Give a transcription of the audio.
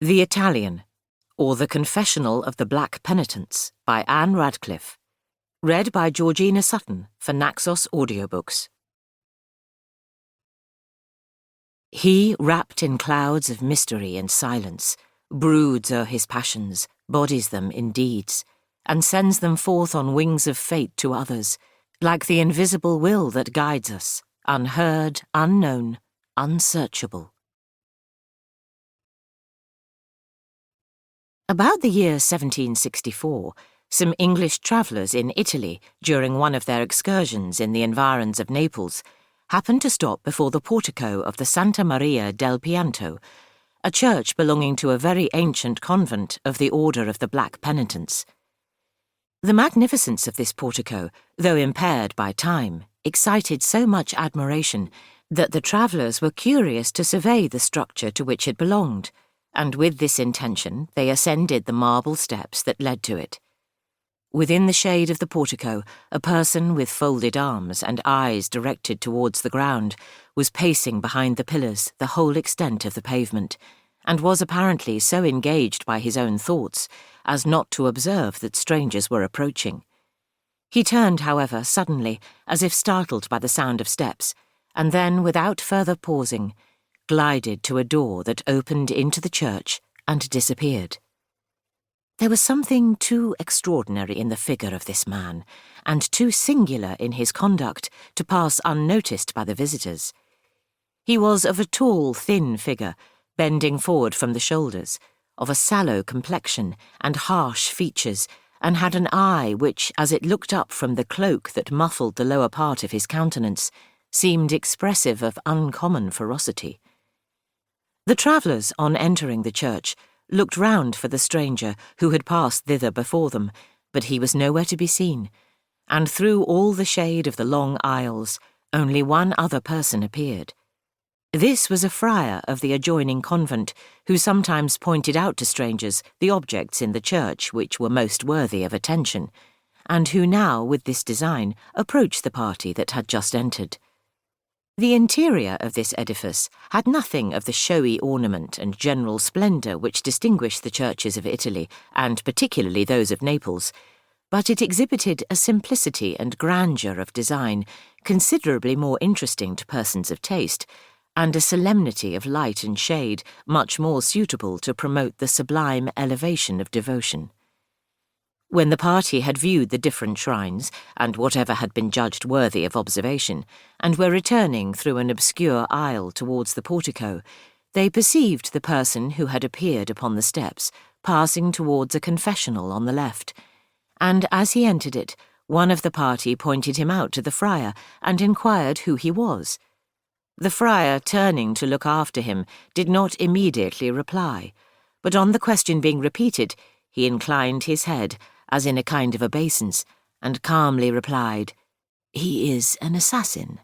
The Italian, or The Confessional of the Black Penitents by Anne Radcliffe. Read by Georgina Sutton for Naxos Audiobooks. He, wrapped in clouds of mystery and silence, broods o'er his passions, bodies them in deeds, and sends them forth on wings of fate to others, like the invisible will that guides us, unheard, unknown, unsearchable. About the year 1764, some English travellers in Italy, during one of their excursions in the environs of Naples, happened to stop before the portico of the Santa Maria del Pianto, a church belonging to a very ancient convent of the Order of the Black Penitents. The magnificence of this portico, though impaired by time, excited so much admiration that the travellers were curious to survey the structure to which it belonged, and with this intention they ascended the marble steps that led to it. Within the shade of the portico, a person with folded arms and eyes directed towards the ground was pacing behind the pillars the whole extent of the pavement, and was apparently so engaged by his own thoughts as not to observe that strangers were approaching. He turned, however, suddenly, as if startled by the sound of steps, and then, without further pausing, glided to a door that opened into the church and disappeared. There was something too extraordinary in the figure of this man, and too singular in his conduct, to pass unnoticed by the visitors. He was of a tall, thin figure, bending forward from the shoulders, of a sallow complexion and harsh features, and had an eye which, as it looked up from the cloak that muffled the lower part of his countenance, seemed expressive of uncommon ferocity. The travellers, on entering the church, looked round for the stranger who had passed thither before them, but he was nowhere to be seen, and through all the shade of the long aisles, only one other person appeared. This was a friar of the adjoining convent, who sometimes pointed out to strangers the objects in the church which were most worthy of attention, and who now, with this design, approached the party that had just entered. The interior of this edifice had nothing of the showy ornament and general splendour which distinguish the churches of Italy, and particularly those of Naples, but it exhibited a simplicity and grandeur of design considerably more interesting to persons of taste, and a solemnity of light and shade much more suitable to promote the sublime elevation of devotion. When the party had viewed the different shrines, and whatever had been judged worthy of observation, and were returning through an obscure aisle towards the portico, they perceived the person who had appeared upon the steps passing towards a confessional on the left, and as he entered it, one of the party pointed him out to the friar and inquired who he was. The friar, turning to look after him, did not immediately reply, but on the question being repeated, he inclined his head, as in a kind of obeisance, and calmly replied, "He is an assassin."